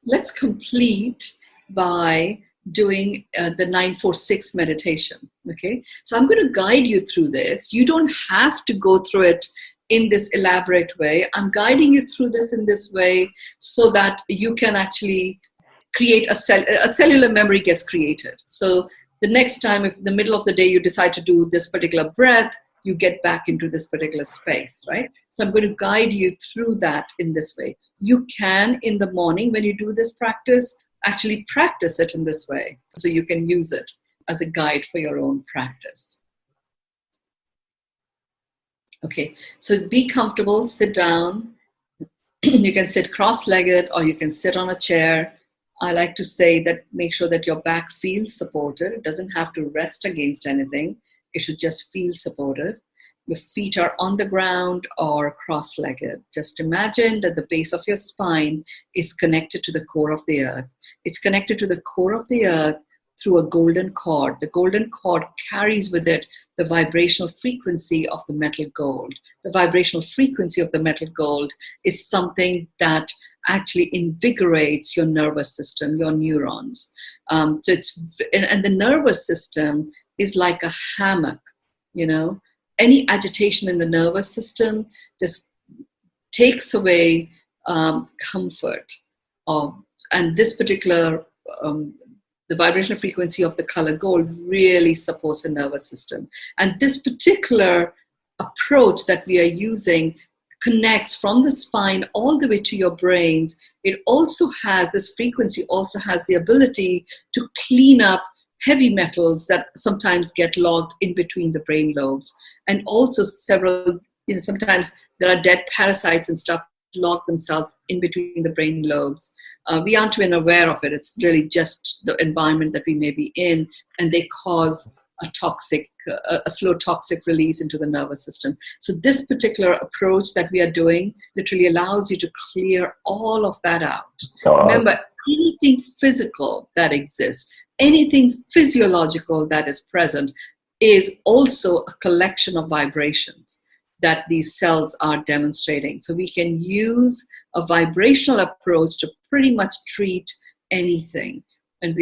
let's complete by doing the 946 meditation. Okay, so I'm going to guide you through this. You don't have to go through it in this elaborate way. I'm guiding you through this in this way so that you can actually create a cellular memory gets created. So the next time, if in the middle of the day you decide to do this particular breath, you get back into this particular space, right? So I'm going to guide you through that in this way. You can, in the morning when you do this practice, actually practice it in this way. So you can use it as a guide for your own practice. Okay, so be comfortable, sit down. You can sit cross-legged or you can sit on a chair. I like to say that make sure that your back feels supported. It doesn't have to rest against anything. It should just feel supported. Your feet are on the ground or cross-legged. Just imagine that the base of your spine is connected to the core of the earth. It's connected to the core of the earth through a golden cord. The golden cord carries with it the vibrational frequency of the metal gold. The vibrational frequency of the metal gold is something that actually invigorates your nervous system, your neurons. And the nervous system is like a hammock, you know. Any agitation in the nervous system just takes away comfort. And this particular, the vibrational frequency of the color gold really supports the nervous system. And this particular approach that we are using connects from the spine all the way to your brains. It also has, this frequency also has the ability to clean up heavy metals that sometimes get logged in between the brain lobes. And also several, you know, sometimes there are dead parasites and stuff log themselves in between the brain lobes. We aren't even aware of it. It's really just the environment that we may be in, and they cause a slow toxic release into the nervous system. So this particular approach that we are doing literally allows you to clear all of that out. Remember, anything physical that exists, anything physiological that is present is also a collection of vibrations that these cells are demonstrating. So we can use a vibrational approach to pretty much treat anything. And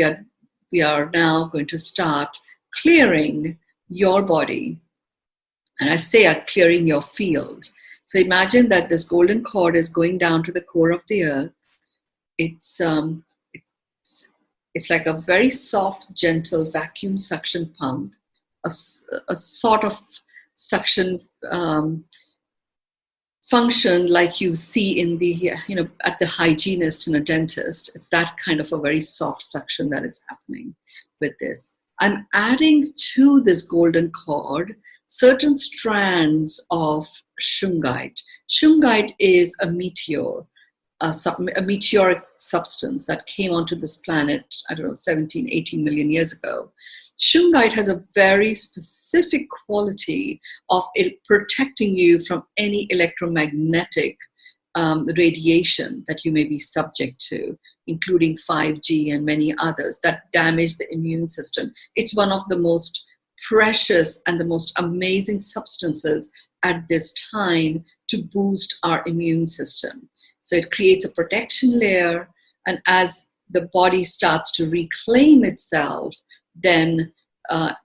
we are now going to start clearing your body. And I say clearing your field. So imagine that this golden cord is going down to the core of the earth. It's like a very soft, gentle vacuum suction pump, a sort of suction function like you see in the, at the hygienist and a dentist. It's that kind of a very soft suction that is happening with this. I'm adding to this golden cord certain strands of shungite. Shungite is a meteor, a meteoric substance that came onto this planet, 17, 18 million years ago. Shungite has a very specific quality of it protecting you from any electromagnetic radiation that you may be subject to, including 5G and many others that damage the immune system. It's one of the most precious and the most amazing substances at this time to boost our immune system. So it creates a protection layer, and as the body starts to reclaim itself, then the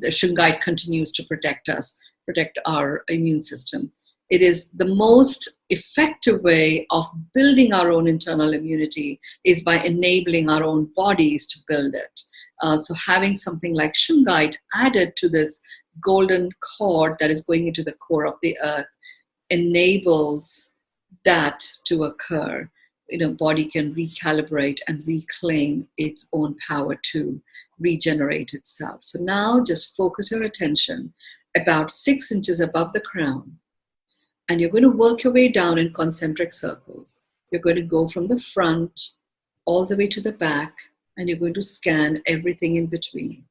shungite continues to protect us, protect our immune system. It is the most effective way of building our own internal immunity is by enabling our own bodies to build it. So having something like shungite added to this golden cord that is going into the core of the earth enables that to occur. Body can recalibrate and reclaim its own power to regenerate itself. So now just focus your attention about 6 inches above the crown. And you're going to work your way down in concentric circles. You're going to go from the front all the way to the back, and you're going to scan everything in between.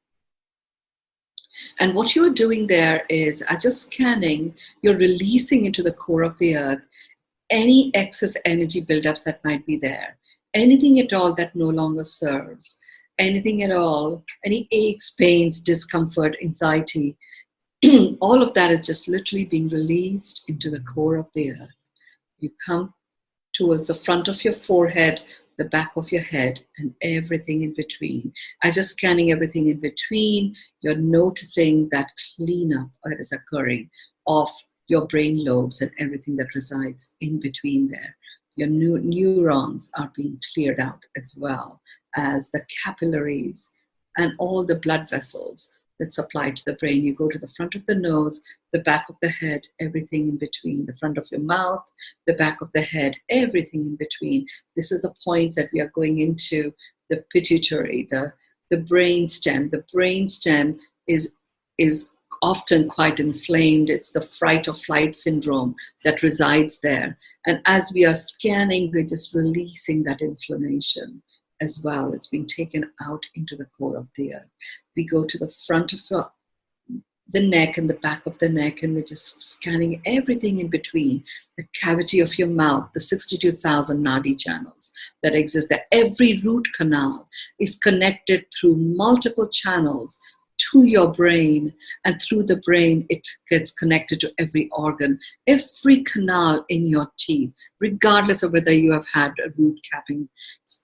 And what you're doing there is, as you're scanning, you're releasing into the core of the earth any excess energy buildups that might be there, anything at all that no longer serves, anything at all, any aches, pains, discomfort, anxiety, all of that is just literally being released into the core of the earth. You come towards the front of your forehead, the back of your head, and everything in between. As you're scanning everything in between, you're noticing that cleanup that is occurring of your brain lobes and everything that resides in between there. Your neurons are being cleared out, as well as the capillaries and all the blood vessels that supply to the brain. You go to the front of the nose, the back of the head, everything in between, the front of your mouth, the back of the head, everything in between. This is the point that we are going into the pituitary, the brain stem. The brain stem is often quite inflamed. It's the fright or flight syndrome that resides there. And as we are scanning, we're just releasing that inflammation as well. It's being taken out into the core of the earth. We go to the front of the neck and the back of the neck, and we're just scanning everything in between. The cavity of your mouth, the 62,000 nadi channels that exist there. Every root canal is connected through multiple channels to your brain, and through the brain it gets connected to every organ. Every canal in your teeth, regardless of whether you have had a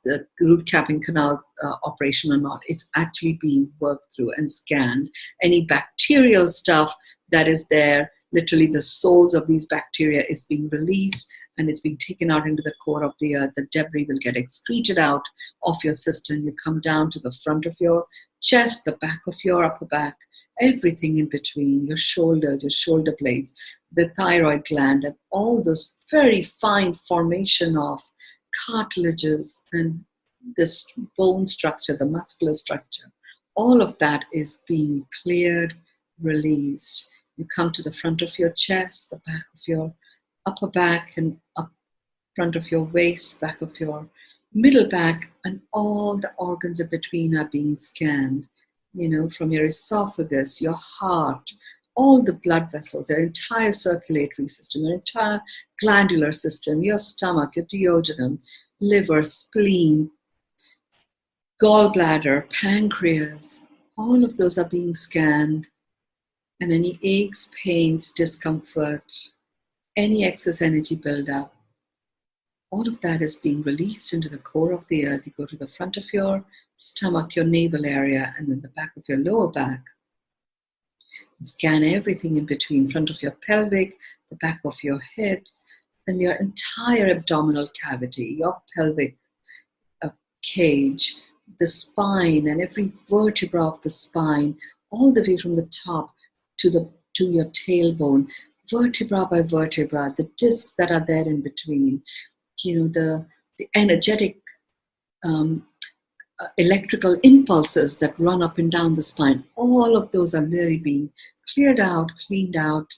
the root capping canal operation or not, it's actually being worked through and scanned. Any bacterial stuff that is there, literally the souls of these bacteria is being released, and it's being taken out into the core of the earth. The debris will get excreted out of your system. You come down to the front of your chest, the back of your upper back, everything in between, your shoulders, your shoulder blades, the thyroid gland, and all those very fine formation of cartilages and this bone structure, the muscular structure. All of that is being cleared, released. You come to the front of your chest, the back of your upper back, and up front of your waist, back of your middle back, and all the organs in between are being scanned, from your esophagus, your heart, all the blood vessels, your entire circulatory system, your entire glandular system, your stomach, your duodenum, liver, spleen, gallbladder, pancreas, all of those are being scanned. And any aches, pains, discomfort, any excess energy buildup, all of that is being released into the core of the earth. You go to the front of your stomach, your navel area, and then the back of your lower back. And scan everything in between, front of your pelvic, the back of your hips, and your entire abdominal cavity, your pelvic cage, the spine, and every vertebra of the spine, all the way from the top to your tailbone, vertebra by vertebra, the discs that are there in between, the energetic electrical impulses that run up and down the spine, all of those are really being cleared out, cleaned out,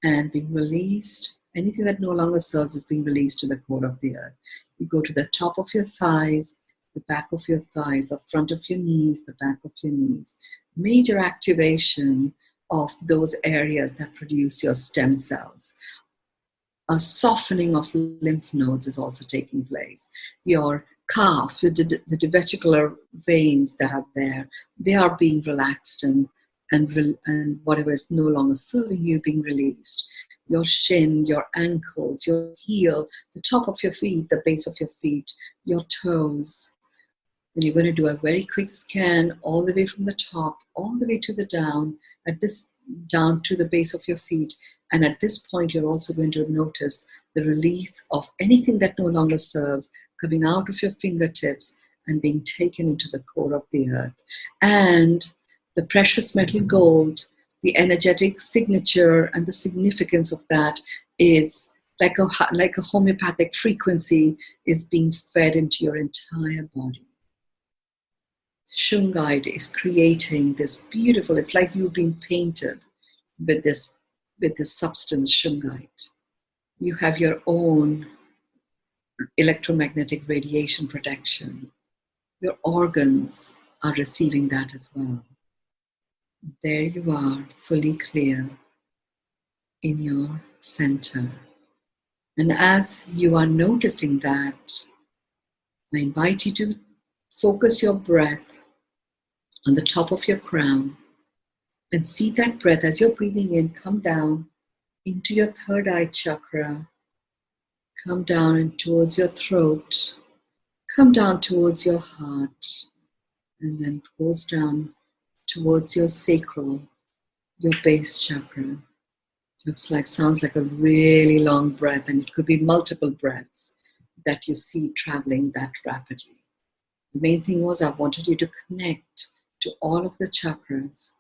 and being released. Anything that no longer serves is being released to the core of the earth. You go to the top of your thighs, the back of your thighs, the front of your knees, the back of your knees. Major activation of those areas that produce your stem cells. A softening of lymph nodes is also taking place. Your calf, the divesicular veins that are there, they are being relaxed, and whatever is no longer serving you being released. Your shin, your ankles, your heel, the top of your feet, the base of your feet, your toes. And you're going to do a very quick scan all the way from the top, all the way to the down to the base of your feet. And at this point, you're also going to notice the release of anything that no longer serves coming out of your fingertips and being taken into the core of the earth. And the precious metal gold, the energetic signature and the significance of that is like a homeopathic frequency is being fed into your entire body. Shungite is creating this beautiful, it's like you've been painted with this substance, shungite. You have your own electromagnetic radiation protection. Your organs are receiving that as well. There you are, fully clear in your center. And as you are noticing that, I invite you to focus your breath on the top of your crown and see that breath as you're breathing in come down into your third eye chakra, Come down and towards your throat. Come down towards your heart. And then goes down towards your sacral, your base chakra. Sounds like a really long breath, and it could be multiple breaths that you see traveling that rapidly. The main thing was I wanted you to connect to all of the chakras.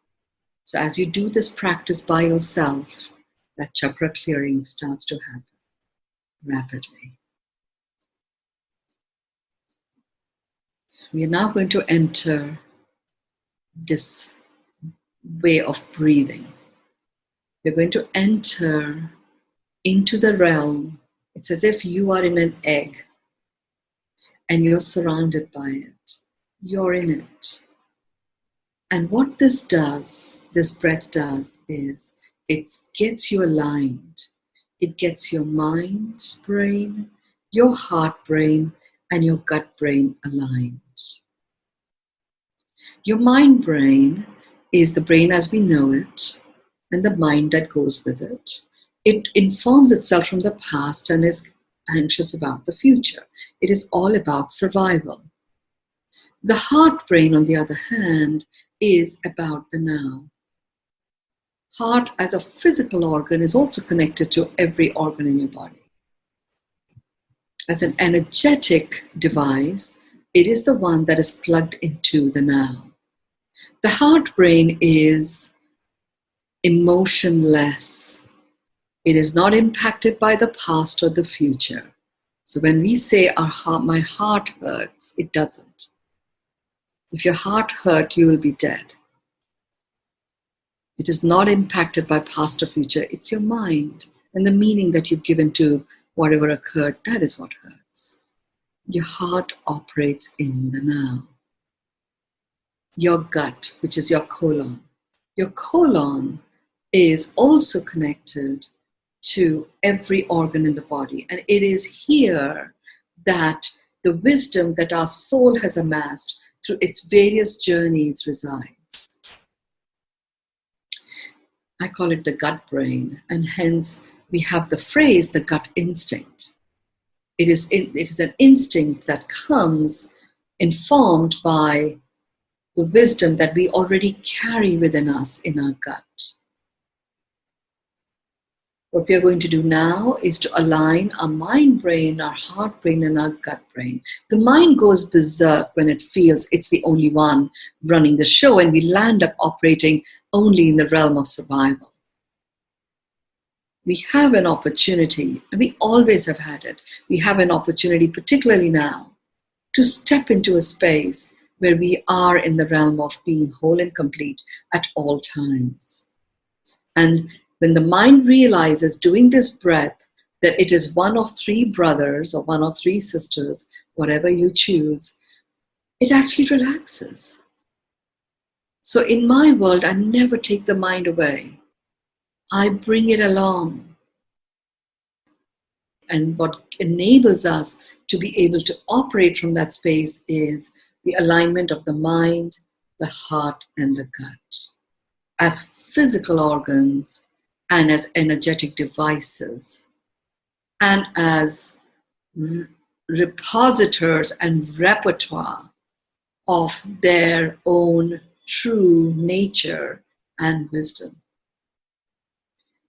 So as you do this practice by yourself, that chakra clearing starts to happen rapidly. We are now going to enter this way of breathing. We're going to enter into the realm. It's as if you are in an egg and you're surrounded by it. You're in it. And what this breath does, is it gets you aligned. It gets your mind, brain, your heart, brain, and your gut, brain aligned. Your mind, brain is the brain as we know it, and the mind that goes with it. It informs itself from the past and is anxious about the future. It is all about survival. The heart brain, on the other hand, is about the now. Heart as a physical organ is also connected to every organ in your body. As an energetic device, it is the one that is plugged into the now. The heart brain is emotionless. It is not impacted by the past or the future. So when we say my heart hurts, it doesn't. If your heart hurt, you will be dead. It is not impacted by past or future. It's your mind and the meaning that you've given to whatever occurred. That is what hurts. Your heart operates in the now. Your gut, which is your colon. Your colon is also connected to every organ in the body. And it is here that the wisdom that our soul has amassed through its various journeys resides. I call it the gut brain, and hence we have the phrase, the gut instinct. It is an instinct that comes informed by the wisdom that we already carry within us in our gut. What we are going to do now is to align our mind brain, our heart brain, and our gut brain. The mind goes berserk when it feels it's the only one running the show, and we land up operating only in the realm of survival. We have an opportunity, and we always have had it. We have an opportunity, particularly now, to step into a space where we are in the realm of being whole and complete at all times. And when the mind realizes doing this breath that it is one of three brothers or one of three sisters, whatever you choose, it actually relaxes. So in my world, I never take the mind away. I bring it along. And what enables us to be able to operate from that space is the alignment of the mind, the heart, and the gut as physical organs and as energetic devices and as repositors and repertoire of their own true nature and wisdom.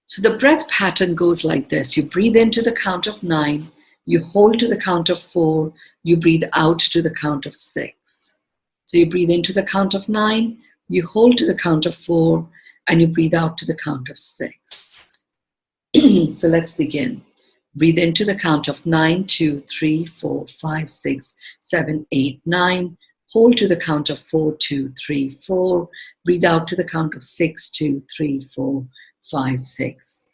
So the breath pattern goes like this. You breathe into the count of 9, you hold to the count of 4, you breathe out to the count of 6. So you breathe into the count of 9, you hold to the count of 4, and you breathe out to the count of 6. So let's begin. Breathe into the count of 9, 2, 3, 4, 5, 6, 7, 8, 9. Hold to the count of 4, 2, 3, 4. Breathe out to the count of 6, 2, 3, 4, 5, 6.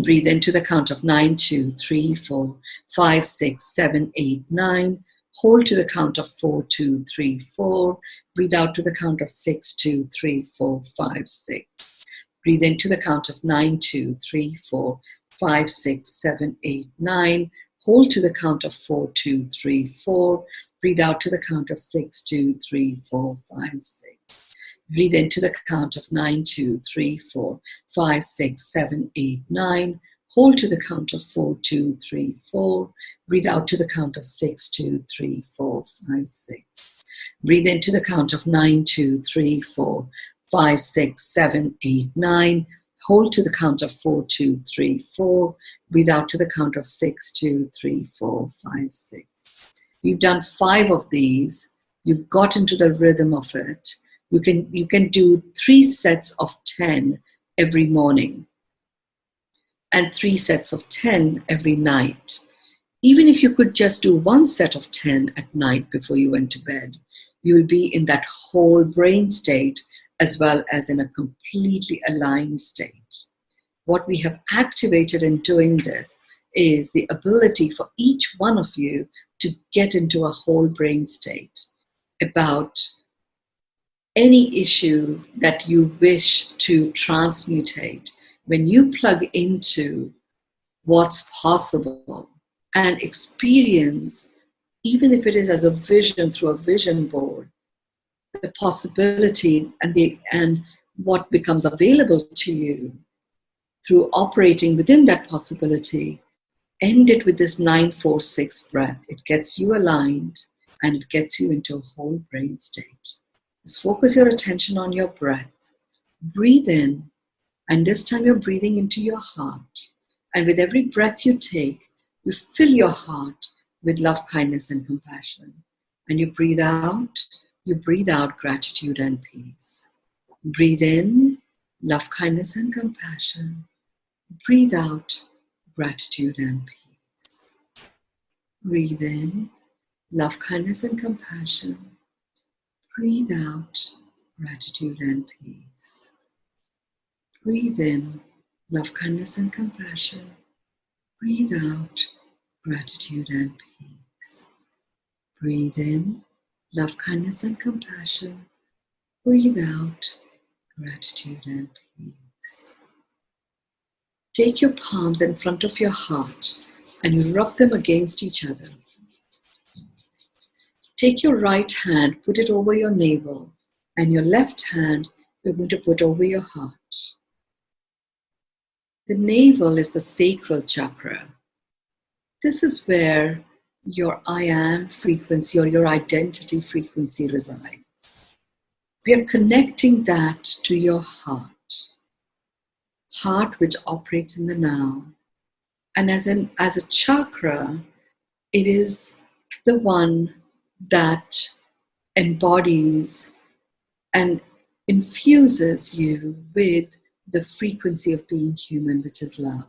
Breathe into the count of 9, 2, 3, 4, 5, 6, 7, 8, 9. Hold to the count of 4, 2, 3, 4. Breathe out to the count of 6, 2, 3, 4, 5, 6. Breathe into the count of 9, 2, 3, 4, 5, 6, 7, 8, 9. Hold to the count of 4, 2, 3, 4. Breathe out to the count of 6, 2, 3, 4, 5, 6. Breathe into the count of 9, 2, 3, 4, 5, 6, 7, 8, 9. Hold to the count of 4, 2, 3, 4. Breathe out to the count of 6, 2, 3, 4, 5, 6. Breathe into the count of 9, 2, 3, 4, 5, 6, 7, 8, 9. Hold to the count of 4, 2, 3, 4. Breathe out to the count of 6, 2, 3, 4, 5, 6. You've done 5 of these. You've got into the rhythm of it. You can do 3 sets of 10 every morning and 3 sets of 10 every night. Even if you could just do 1 set of 10 at night before you went to bed, you will be in that whole brain state as well as in a completely aligned state. What we have activated in doing this is the ability for each one of you to get into a whole brain state about any issue that you wish to transmutate. When you plug into what's possible and experience, even if it is as a vision through a vision board, the possibility and what becomes available to you through operating within that possibility, end it with this 9-4-6 breath. It gets you aligned and it gets you into a whole brain state. Just focus your attention on your breath. Breathe in, and this time you're breathing into your heart. And with every breath you take, you fill your heart with love, kindness, and compassion. And you breathe out gratitude and peace. Breathe in, love, kindness, and compassion. Breathe out gratitude and peace. Breathe in, love, kindness, and compassion. Breathe out gratitude and peace. Breathe in, love, kindness, and compassion. Breathe out gratitude and peace. Breathe in, love, kindness, and compassion. Breathe out gratitude and peace. Take your palms in front of your heart and you rub them against each other. Take your right hand, put it over your navel, and your left hand you're going to put over your heart. The navel is the sacral chakra. This is where your I am frequency or your identity frequency resides. We are connecting that to your heart which operates in the now. And as a chakra, it is the one that embodies and infuses you with the frequency of being human, which is love.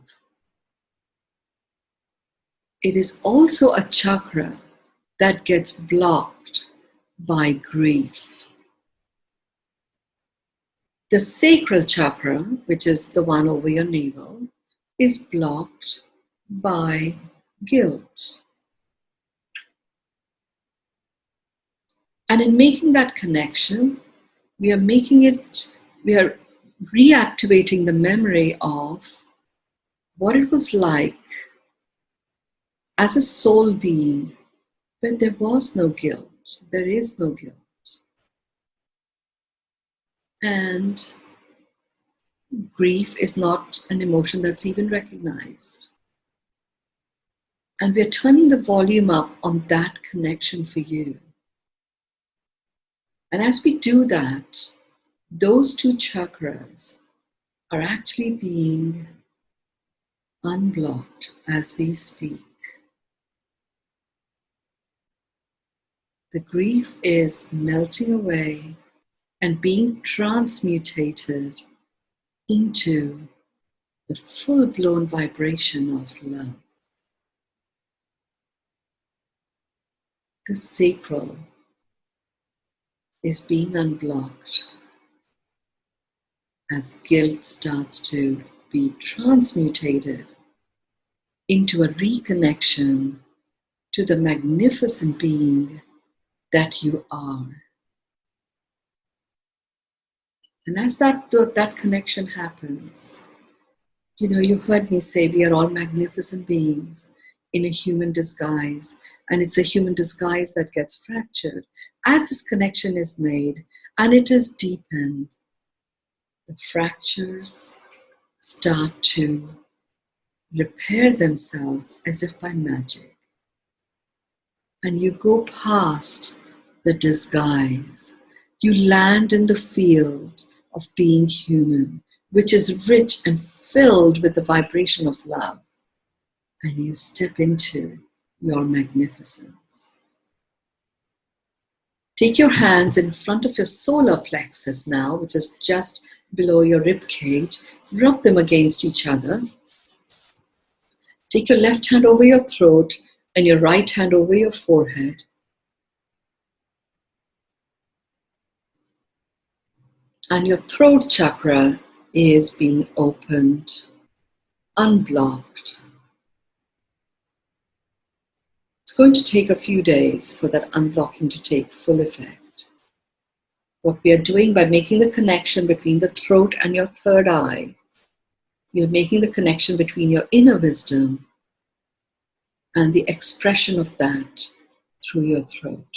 It is also a chakra that gets blocked by grief. The sacral chakra, which is the one over your navel, is blocked by guilt. And in making that connection, we are reactivating the memory of what it was like as a soul being when there was no guilt. There is no guilt. And grief is not an emotion that's even recognized. And we're turning the volume up on that connection for you. And as we do that, those 2 chakras are actually being unblocked as we speak. The grief is melting away and being transmutated into the full-blown vibration of love. The sacral is being unblocked as guilt starts to be transmutated into a reconnection to the magnificent being that you are. And as that connection happens, you heard me say we are all magnificent beings in a human disguise, and it's a human disguise that gets fractured. As this connection is made and it is deepened, the fractures start to repair themselves as if by magic. And you go past the disguise. You land in the field of being human, which is rich and filled with the vibration of love. And you step into your magnificence. Take your hands in front of your solar plexus now, which is just below your rib cage. Rub them against each other. Take your left hand over your throat and your right hand over your forehead. And your throat chakra is being opened, unblocked. It's going to take a few days for that unblocking to take full effect. What we are doing by making the connection between the throat and your third eye, you're making the connection between your inner wisdom and the expression of that through your throat.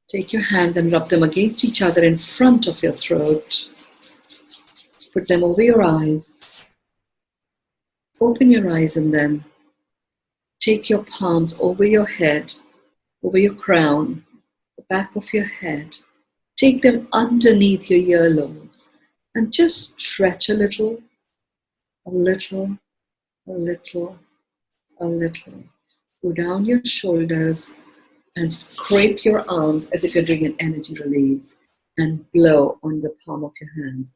Take your hands and rub them against each other in front of your throat. Put them over your eyes. Open your eyes in them. Take your palms over your head, over your crown, the back of your head. Take them underneath your earlobes and just stretch a little, a little, a little, a little. Go down your shoulders and scrape your arms as if you're doing an energy release and blow on the palm of your hands.